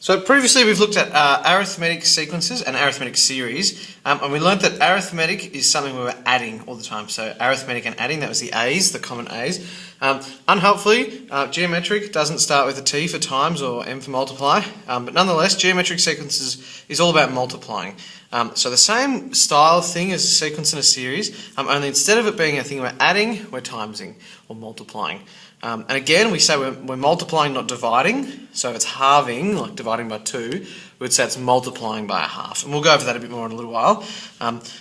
So previously we've looked at arithmetic sequences and arithmetic series, and we learnt that arithmetic is something we were adding all the time. So arithmetic and adding, that was the A's, the common A's. Unhelpfully, geometric doesn't start with a T for times or M for multiply, but nonetheless geometric sequences is all about multiplying. So the same style of thing as a sequence and a series, only instead of it being a thing we're adding, we're timesing or multiplying. And again, we say we're multiplying, not dividing. So if it's halving, like dividing by 2, we would say it's multiplying by a half. And we'll go over that a bit more in a little while.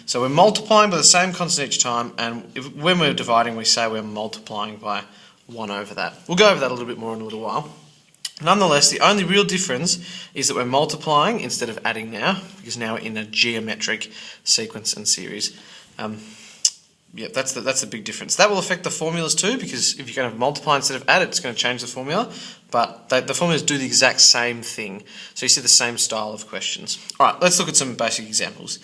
So we're multiplying by the same constant each time, and when we're dividing, we say we're multiplying by 1 over that. We'll go over that a little bit more in a little while. Nonetheless, the only real difference is that we're multiplying instead of adding now, because now we're in a geometric sequence and series. Yeah, that's the big difference. That will affect the formulas too, because if you're going to multiply instead of add, it's going to change the formula. But the formulas do the exact same thing. So you see the same style of questions. Alright, let's look at some basic examples.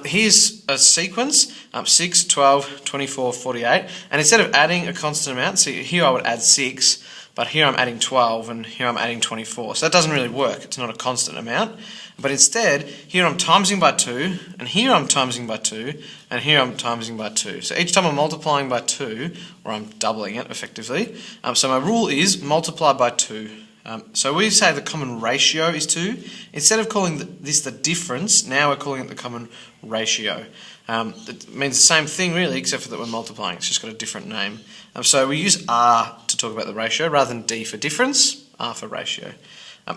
Here's a sequence, 6, 12, 24, 48. And instead of adding a constant amount, so here I would add 6, but here I'm adding 12 and here I'm adding 24. So that doesn't really work. It's not a constant amount. But instead, here I'm timesing by 2, and here I'm timesing by 2, and here I'm timesing by 2. So each time I'm multiplying by 2, or I'm doubling it effectively, so my rule is multiply by 2. So we say the common ratio is 2. Instead of calling this the difference, now we're calling it the common ratio. It means the same thing really, except for that we're multiplying. It's just got a different name. So we use R to talk about the ratio, rather than D for difference, R for ratio.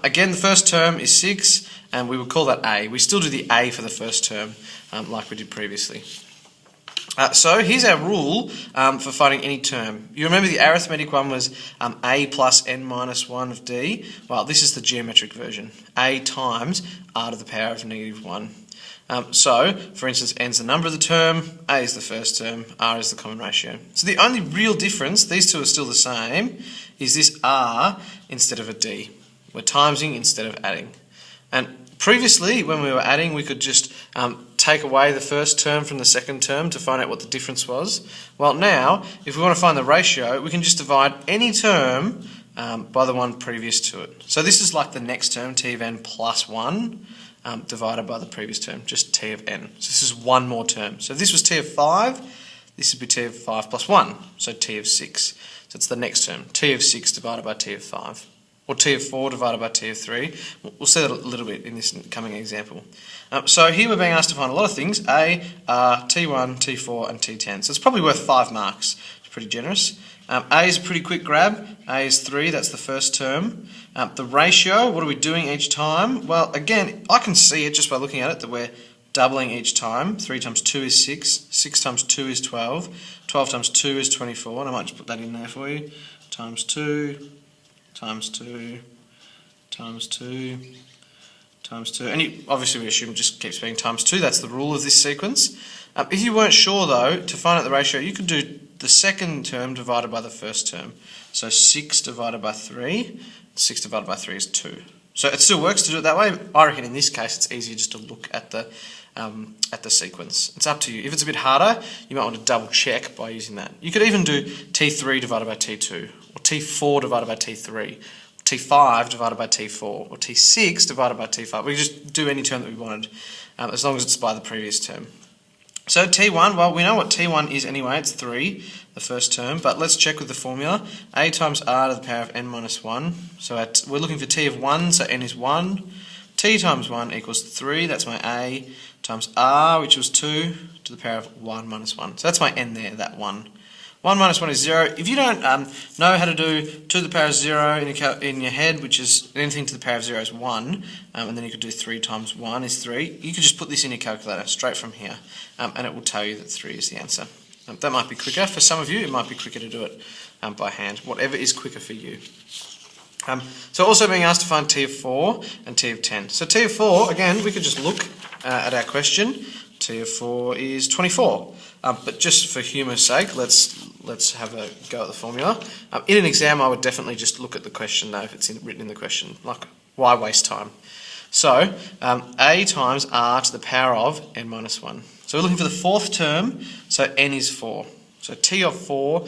Again, the first term is 6, and we would call that A. We still do the A for the first term, like we did previously. So here's our rule for finding any term. You remember the arithmetic one was A plus n minus 1 of D? Well, this is the geometric version. A times r to the power of negative 1. So, for instance, n's the number of the term, a is the first term, r is the common ratio. So the only real difference, these two are still the same, is this r instead of a d. We're timesing instead of adding. And previously, when we were adding, we could just take away the first term from the second term to find out what the difference was. Well, now, if we want to find the ratio, we can just divide any term by the one previous to it. So this is like the next term, t of n plus 1, divided by the previous term, just t of n. So this is one more term. So if this was t of 5, this would be t of 5 plus 1, so t of 6. So it's the next term, t of 6 divided by t of 5. Or t of 4 divided by t of 3. We'll see that a little bit in this coming example. So here we're being asked to find a lot of things, A, R, T1, T4 and T10. So it's probably worth 5 marks. It's pretty generous. A is a pretty quick grab. A is 3, that's the first term. The ratio, what are we doing each time? Well, again, I can see it just by looking at it that we're doubling each time. 3 times 2 is 6, 6 times 2 is 12, 12 times 2 is 24, and I might just put that in there for you. Times 2, times 2, times 2, times 2. And obviously we assume it just keeps being times 2. That's the rule of this sequence. If you weren't sure though, to find out the ratio, you could do the second term divided by the first term. So 6 divided by 3, 6 divided by 3 is 2. So it still works to do it that way. I reckon in this case it's easier just to look at the sequence. It's up to you. If it's a bit harder, you might want to double check by using that. You could even do T3 divided by T2, or T4 divided by T3, T5 divided by T4, or T6 divided by T5. We could just do any term that we wanted, as long as it's by the previous term. So T1, well, we know what T1 is anyway, it's 3, the first term, but let's check with the formula. A times r to the power of n minus 1. So we're looking for t of 1, so n is 1. T times 1 equals 3, that's my A, times r, which was 2, to the power of 1 minus 1. So that's my n there, that 1. 1 minus 1 is 0. If you don't know how to do 2 to the power of 0 in your head, which is anything to the power of 0 is 1, and then you could do 3 times 1 is 3, you could just put this in your calculator straight from here, and it will tell you that 3 is the answer. That might be quicker. For some of you, it might be quicker to do it by hand, whatever is quicker for you. So also being asked to find t of 4 and t of 10. So t of 4, again, we could just look at our question. T of 4 is 24. But just for humour's sake, let's have a go at the formula. In an exam, I would definitely just look at the question though, if it's written in the question. Like, why waste time? So, A times r to the power of n minus 1. So we're looking for the fourth term, so n is 4. So t of 4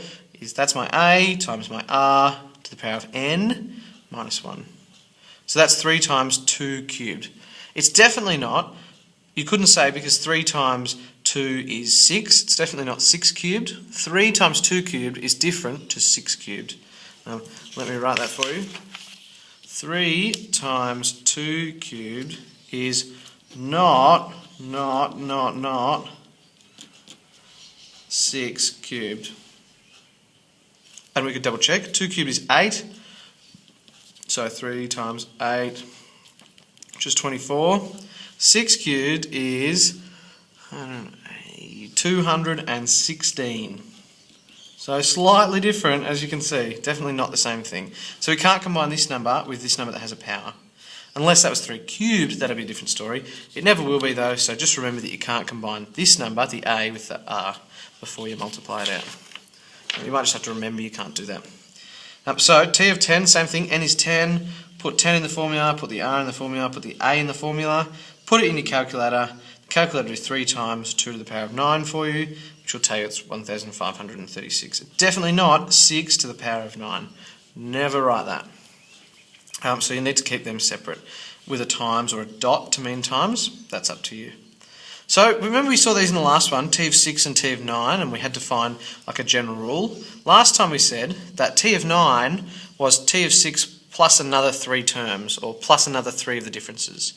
that's my A times my r to the power of n minus 1. So that's 3 times 2 cubed. It's definitely not, you couldn't say because 3 times 2 is 6, it's definitely not 6 cubed. 3 times 2 cubed is different to 6 cubed. Let me write that for you. 3 times 2 cubed is not 6 cubed. And we could double check. 2 cubed is 8. So 3 times 8, which is 24. 6 cubed is 216. So slightly different, as you can see. Definitely not the same thing. So we can't combine this number with this number that has a power. Unless that was 3 cubed, that'd be a different story. It never will be though, so just remember that you can't combine this number, the A, with the R before you multiply it out. You might just have to remember you can't do that. So T of 10, same thing, N is 10, put 10 in the formula, put the R in the formula, put the A in the formula, put it in your calculator. The calculator will do 3 times 2 to the power of 9 for you, which will tell you it's 1,536. Definitely not 6 to the power of 9. Never write that. So you need to keep them separate with a times or a dot to mean times. That's up to you. So remember we saw these in the last one, T of 6 and T of 9, and we had to find like a general rule. Last time we said that T of 9 was T of 6 plus another 3 terms, or plus another 3 of the differences.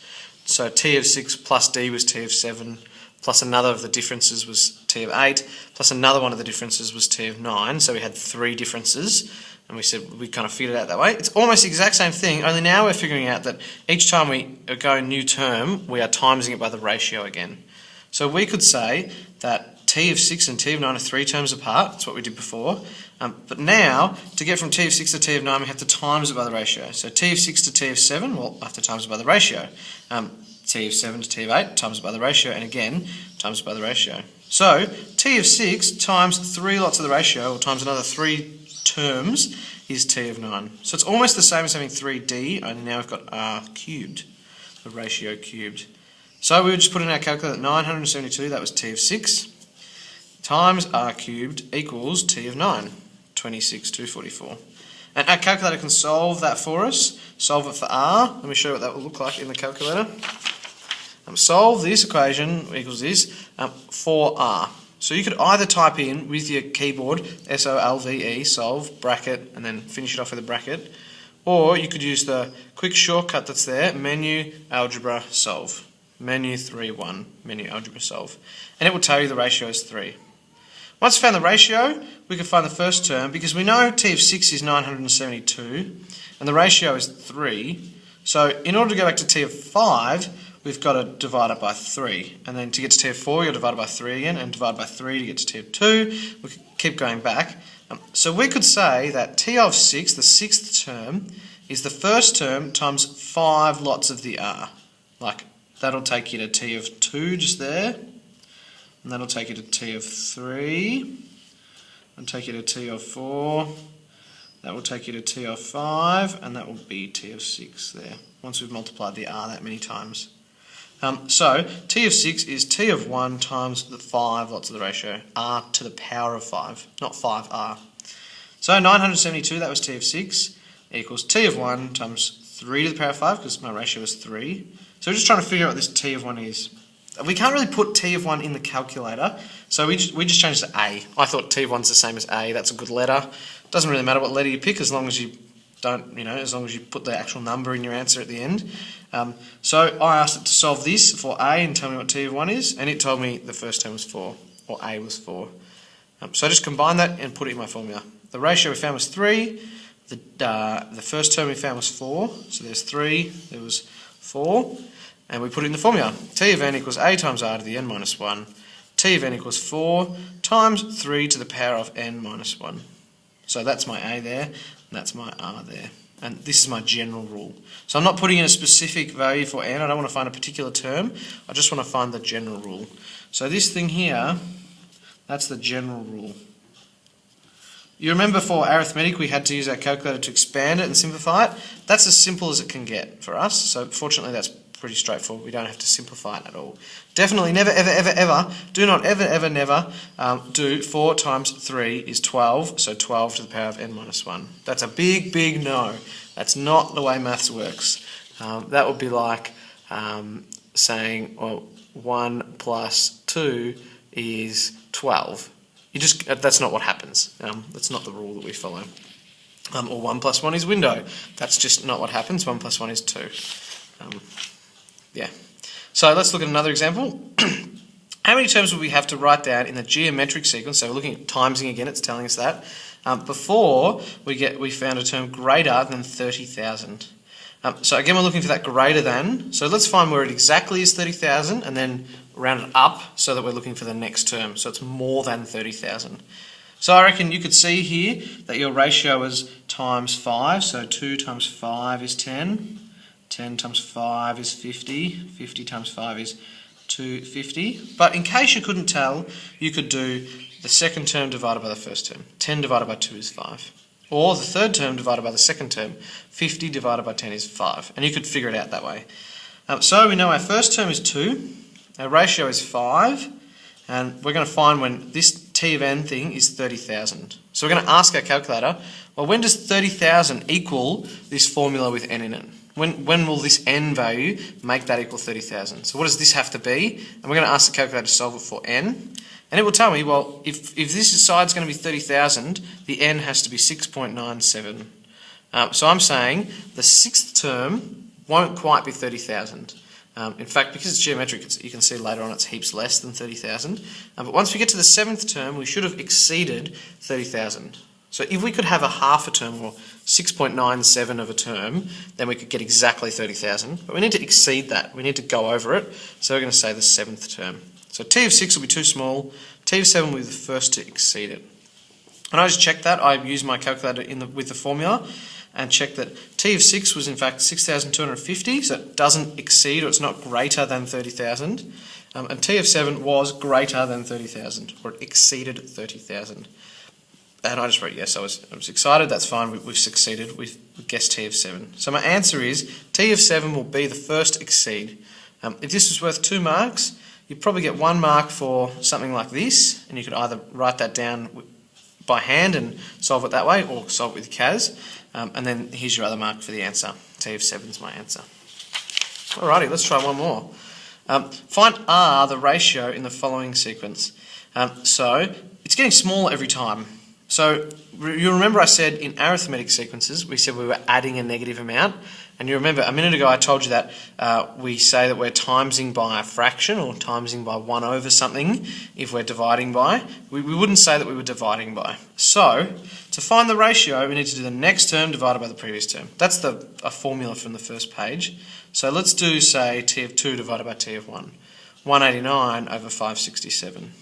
So T of 6 plus D was T of 7, plus another of the differences was T of 8, plus another one of the differences was T of 9, so we had 3 differences, and we said we kind of figured it out that way. It's almost the exact same thing, only now we're figuring out that each time we go new term, we are timesing it by the ratio again. So we could say that T of 6 and T of 9 are 3 terms apart, that's what we did before, but now, to get from T of 6 to T of 9, we have to times it by the ratio. So T of 6 to T of 7, well, I have to times it by the ratio. T of 7 to T of 8, times it by the ratio, and again, times it by the ratio. So, T of 6 times 3 lots of the ratio, or times another 3 terms, is T of 9. So it's almost the same as having 3D, only now we've got R cubed, the ratio cubed. So we would just put in our calculator 972, that was T of 6, times R cubed equals T of 9, 26,244. And our calculator can solve that for us, solve it for R. Let me show you what that will look like in the calculator. Solve this equation equals this for R. So you could either type in with your keyboard SOLVE, solve, bracket, and then finish it off with a bracket, or you could use the quick shortcut that's there, menu, algebra, solve. Menu 3.1, menu, algebra, solve. And it will tell you the ratio is 3. Once we found the ratio, we can find the first term, because we know T of 6 is 972, and the ratio is 3. So in order to go back to T of 5, we've got to divide it by 3. And then to get to T of 4, you'll divide it by 3 again, and divide by 3 to get to T of 2. We could keep going back. So we could say that T of 6, the 6th term, is the first term times 5 lots of the R. Like, that'll take you to T of 2 just there. And that'll take you to T of 3. And take you to T of 4. That will take you to T of 5. And that will be T of 6 there. Once we've multiplied the R that many times. So T of 6 is T of 1 times the 5 lots of the ratio. R to the power of 5. Not 5R. So 972, that was T of 6, equals T of 1 times 3 to the power of 5, because my ratio is 3. So we're just trying to figure out what this T of 1 is. We can't really put T of 1 in the calculator, so we just changed to A. I thought T of 1's the same as A, that's a good letter. Doesn't really matter what letter you pick, as long as you don't, as long as you put the actual number in your answer at the end. So I asked it to solve this for A and tell me what T of 1 is, and it told me the first term was 4, or A was 4. So I just combined that and put it in my formula. The ratio we found was 3, the first term we found was 4, so there's 3, there was 4, and we put it in the formula. T of n equals A times R to the n minus 1. T of n equals 4 times 3 to the power of n minus 1. So that's my A there, and that's my R there. And this is my general rule. So I'm not putting in a specific value for n, I don't want to find a particular term, I just want to find the general rule. So this thing here, that's the general rule. You remember for arithmetic we had to use our calculator to expand it and simplify it? That's as simple as it can get for us, so fortunately that's pretty straightforward, we don't have to simplify it at all. Definitely never ever ever ever, do not ever ever never do 4 times 3 is 12, so 12 to the power of n minus 1. That's a big no. That's not the way maths works. That would be like saying, well, 1 plus 2 is 12. That's not what happens. That's not the rule that we follow. Or 1 plus 1 is window. That's just not what happens. 1 plus 1 is 2. Yeah. So let's look at another example. How many terms would we have to write down in the geometric sequence? So we're looking at timesing again, it's telling us that. Before we found a term greater than 30,000. So again, we're looking for that greater than. So let's find where it exactly is 30,000 and then round it up so that we're looking for the next term. So it's more than 30,000. So I reckon you could see here that your ratio is times 5. So 2 times 5 is 10. 10 times 5 is 50. 50 times 5 is 250. But in case you couldn't tell, you could do the second term divided by the first term. 10 divided by 2 is 5. Or the third term divided by the second term. 50 divided by 10 is 5. And you could figure it out that way. So we know our first term is 2. Our ratio is 5. And we're going to find when this t of n thing is 30,000. So we're going to ask our calculator, well, when does 30,000 equal this formula with n in it? When will this n value make that equal 30,000? So what does this have to be? And we're going to ask the calculator to solve it for n. And it will tell me, well, if this side's going to be 30,000, the n has to be 6.97. So I'm saying the sixth term won't quite be 30,000. In fact, because it's geometric, you can see later on it's heaps less than 30,000. But once we get to the seventh term, we should have exceeded 30,000. So if we could have a half a term, or 6.97 of a term, then we could get exactly 30,000. But we need to exceed that. We need to go over it. So we're going to say the seventh term. So t of 6 will be too small. T of 7 will be the first to exceed it. And I just checked that. I used my calculator with the formula and checked that t of 6 was in fact 6,250, so it doesn't exceed, or it's not greater than 30,000. And t of 7 was greater than 30,000, or it exceeded 30,000. And I just wrote yes. I was excited. That's fine. We've succeeded. We've guessed t of 7. So my answer is t of 7 will be the first exceed. If this was worth 2 marks, you'd probably get 1 mark for something like this, and you could either write that down by hand and solve it that way, or solve it with CAS. And then here's your other mark for the answer. T of 7 is my answer. Alrighty, let's try one more. Find R, the ratio in the following sequence. So it's getting smaller every time. So you remember I said in arithmetic sequences, we said we were adding a negative amount. And you remember a minute ago I told you that we say that we're timesing by a fraction, or timesing by 1 over something if we're dividing by. We wouldn't say that we were dividing by. So to find the ratio, we need to do the next term divided by the previous term. That's a formula from the first page. So let's do, say, t of 2 divided by t of 1. 189 over 567.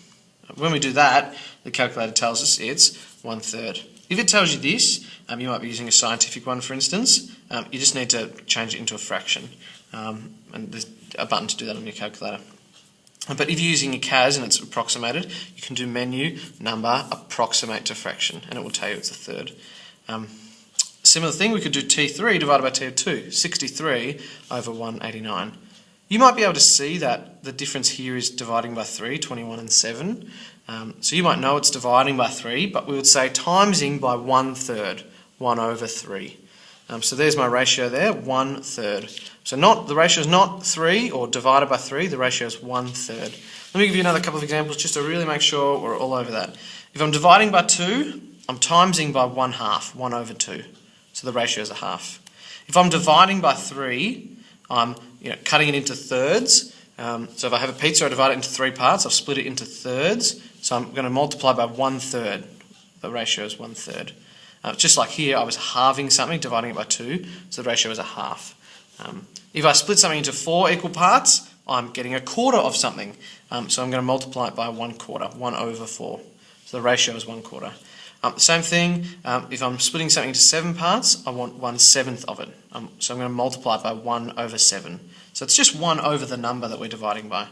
When we do that, the calculator tells us it's 1/3. If it tells you this, you might be using a scientific one, for instance. You just need to change it into a fraction. And there's a button to do that on your calculator. But if you're using a CAS and it's approximated, you can do menu, number, approximate to fraction, and it will tell you it's 1/3. Similar thing, we could do t3 divided by t of 2, 63 over 189. You might be able to see that the difference here is dividing by 3, 21 and 7. So you might know it's dividing by 3, but we would say timesing by 1/3, 1 over 3. So there's my ratio there, 1/3. So the ratio is not 3 or divided by 3, the ratio is 1/3. Let me give you another couple of examples just to really make sure we're all over that. If I'm dividing by 2, I'm timesing by 1/2, 1 over 2. So the ratio is a half. If I'm dividing by 3, I'm cutting it into thirds. So if I have a pizza, I divide it into 3 parts. I've split it into thirds. So I'm going to multiply by 1/3. The ratio is 1/3. Just like here, I was halving something, dividing it by 2. So the ratio is a half. If I split something into 4 equal parts, I'm getting a quarter of something. So I'm going to multiply it by 1/4, 1 over 4. So the ratio is 1/4. Same thing, if I'm splitting something into 7 parts, I want 1/7 of it. So I'm going to multiply it by 1 over 7. So it's just 1 over the number that we're dividing by.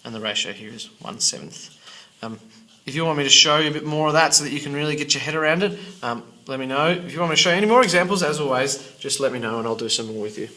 And the ratio here is 1/7. If you want me to show you a bit more of that so that you can really get your head around it, let me know. If you want me to show you any more examples, as always, just let me know and I'll do some more with you.